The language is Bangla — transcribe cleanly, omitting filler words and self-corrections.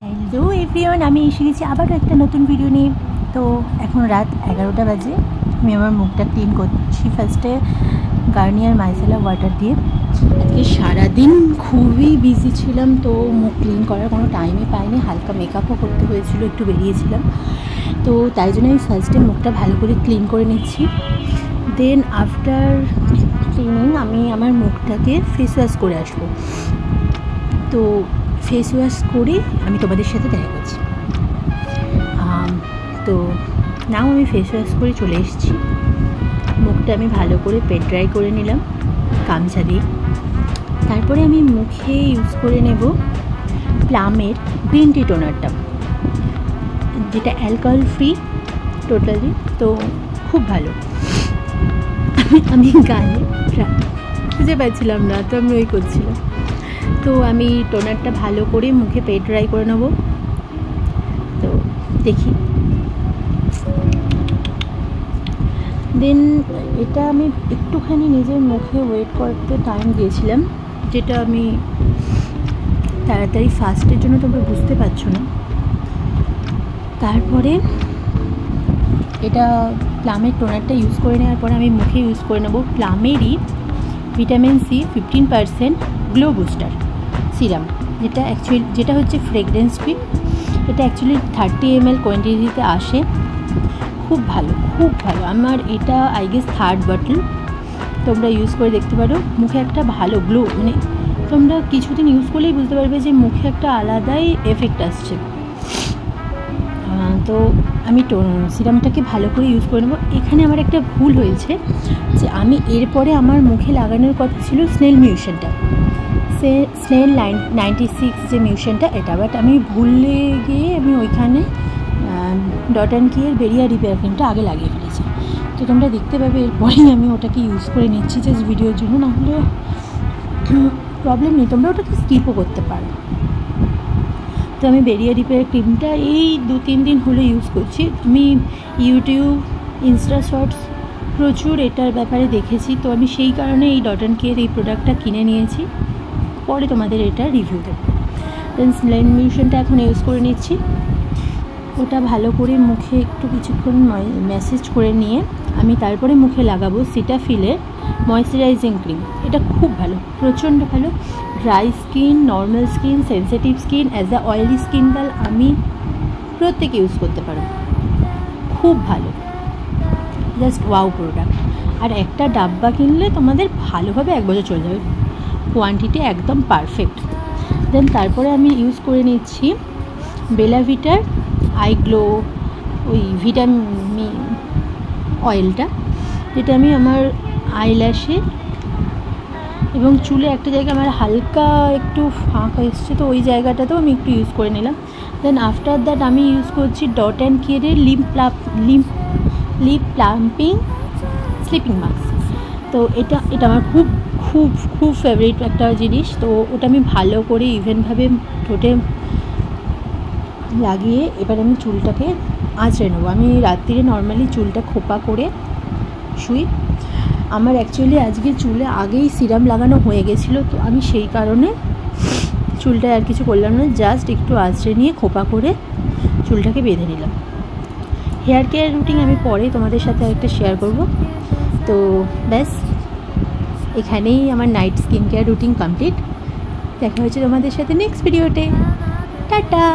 হ্যালো এভরিওয়ান, আমি এসে গেছি আবারও একটা নতুন ভিডিও নিয়ে। তো এখন রাত 11টা বাজে। আমি আমার মুখটা ক্লিন করছি ফার্স্টে গার্নিয়ার মাইসেলা ওয়াটার দিয়ে। আজকে সারাদিন খুবই বিজি ছিলাম, তো মুখ ক্লিন করার কোনো টাইমই পাইনি। হালকা মেকআপও করতে হয়েছিল, একটু বেরিয়েছিলাম, তো তাই জন্য আমি ফার্স্টে মুখটা ভালো করে ক্লিন করে নিচ্ছি। দেন আফটার ক্লিনিং আমি আমার মুখটাকে ফেস ওয়াশ করে আসবো। তো ফেস ওয়াশ করে আমি তোমাদের সাথে দেখা করছি। তো নাও আমি ফেস ওয়াশ করে চলে এসেছি। মুখটা আমি ভালো করে পেট ড্রাই করে নিলাম গামছা দিয়ে। তারপরে আমি মুখে ইউজ করে নেব প্লামের গ্রিন টি টোনারটা, যেটা অ্যালকোহল ফ্রি টোটালি, তো খুব ভালো। আমি গায়ে খুঁজে পাচ্ছিলাম না, তো আমি ওই করছিলাম। তো আমি টোনারটা ভালো করে মুখে পেট ড্রাই করে নেব। তো দেখি, দেন এটা আমি একটুখানি নিজের মুখে ওয়েট করতে টাইম দিয়েছিলাম, যেটা আমি তাড়াতাড়ি ফাস্টের জন্য তোমরা বুঝতে পারছো না। তারপরে এটা প্লামের টোনারটা ইউজ করে নেওয়ার পরে আমি মুখে ইউজ করে নেব প্লামেরই vitamin C 15% glow booster serum, যেটা হচ্ছে ফ্রেগরেন্স ফ্রি। এটা অ্যাকচুয়ালি 30 ml কোয়ান্টিটিতে আসে। খুব ভালো, খুব ভালো। আমার এটা আই গেস 3rd বটল। তোমরা ইউজ করে দেখতে পারো। মুখে একটা ভালো গ্লো, মানে তোমরা কিছুদিন ইউজ করলেই বুঝতে পারবে যে মুখে একটা আলাদাই এফেক্ট আসছে। তো আমি সিরামটাকে ভালো করে ইউজ করে নেবো। এখানে আমার একটা ভুল হয়েছে যে আমি এরপরে আমার মুখে লাগানোর কথা ছিল স্নেল মিউশনটা, স্নেল 96 যে মিউশনটা, এটা বাট আমি ভুলে গিয়ে আমি ওইখানে ডট অ্যান্ড কিয়ের বেরিয়া রিপেয়ার ক্রিমটা আগে লাগিয়ে ফেলেছি। তো তোমরা দেখতে পাবে এরপরেই আমি ওটাকে ইউজ করে নিচ্ছি জাস্ট ভিডিওর জন্য, নাহলে প্রবলেম নেই, তোমরা ওটাকে স্কিপও করতে পারো। তো আমি বেরিয়া রিপেয়ার ক্রিমটা এই 2-3 দিন হলো ইউজ করছি। আমি ইউটিউব, ইনস্টা শর্টস প্রচুর এটার ব্যাপারে দেখেছি, তো আমি সেই কারণে এই ডট অ্যান্ড কিয়ের এই প্রোডাক্টটা কিনে নিয়েছি। পরে তোমাদের এটা রিভিউ দেবো। দেন স্নেল মিউশনটা এখন ইউজ করে নিচ্ছি। ওটা ভালো করে মুখে একটু কিছুক্ষণ ম্যাসেজ করে নিয়ে আমি তারপরে মুখে লাগাবো সিটাফিলের ময়েশ্চারাইজিং ক্রিম। এটা খুব ভালো, প্রচণ্ড ভালো। Dry skin, normal skin, sensitive skin, as a oily skin girl আমি প্রত্যেকে ইউজ করতে পারো। খুব ভালো, জাস্ট ওয়াও প্রোডাক্ট। আর একটা ডাব্বা কিনলে তোমাদের ভালোভাবে 1 বছর চলে যাবে। কোয়ান্টিটি একদম পারফেক্ট। দেন তারপরে আমি ইউজ করে নিচ্ছি বেলা ভিটার আই গ্লো ওই ভিটামিন অয়েলটা, যেটা আমি আমার আইল্যাশে এবং চুলে একটা জায়গায় আমার হালকা একটু ফাঁকা এসছে, তো ওই জায়গাটাতেও আমি একটু ইউজ করে নিলাম। দেন আফটার দ্যাট আমি ইউজ করছি ডট অ্যান্ড কিয়ের লিপ প্লাম্পিং স্লিপিং মাস্ক। তো এটা আমার খুব খুব খুব ফেভারিট একটা জিনিস। তো ওটা আমি ভালো করে ইভেনভাবে ঠোঁটে লাগিয়ে এবার আমি চুলটাকে আঁচড়ে নেবো। আমি রাত্রিরে নর্মালি চুলটা খোপা করে শুই। আমার অ্যাকচুয়ালি আজকে চুলে আগেই সিরাম লাগানো হয়ে গেছিলো, তো আমি সেই কারণে চুলটা আর কিছু করলাম না, জাস্ট একটু আঁচড়ে নিয়ে খোপা করে চুলটাকে বেঁধে নিলাম। হেয়ার কেয়ার রুটিন আমি পরে তোমাদের সাথে একটা শেয়ার করব। তো ব্যাস, এখানেই আমার night skin care routine complete. দেখা হচ্ছে তোমাদের সাথে নেক্সট ভিডিওতে। টাটা।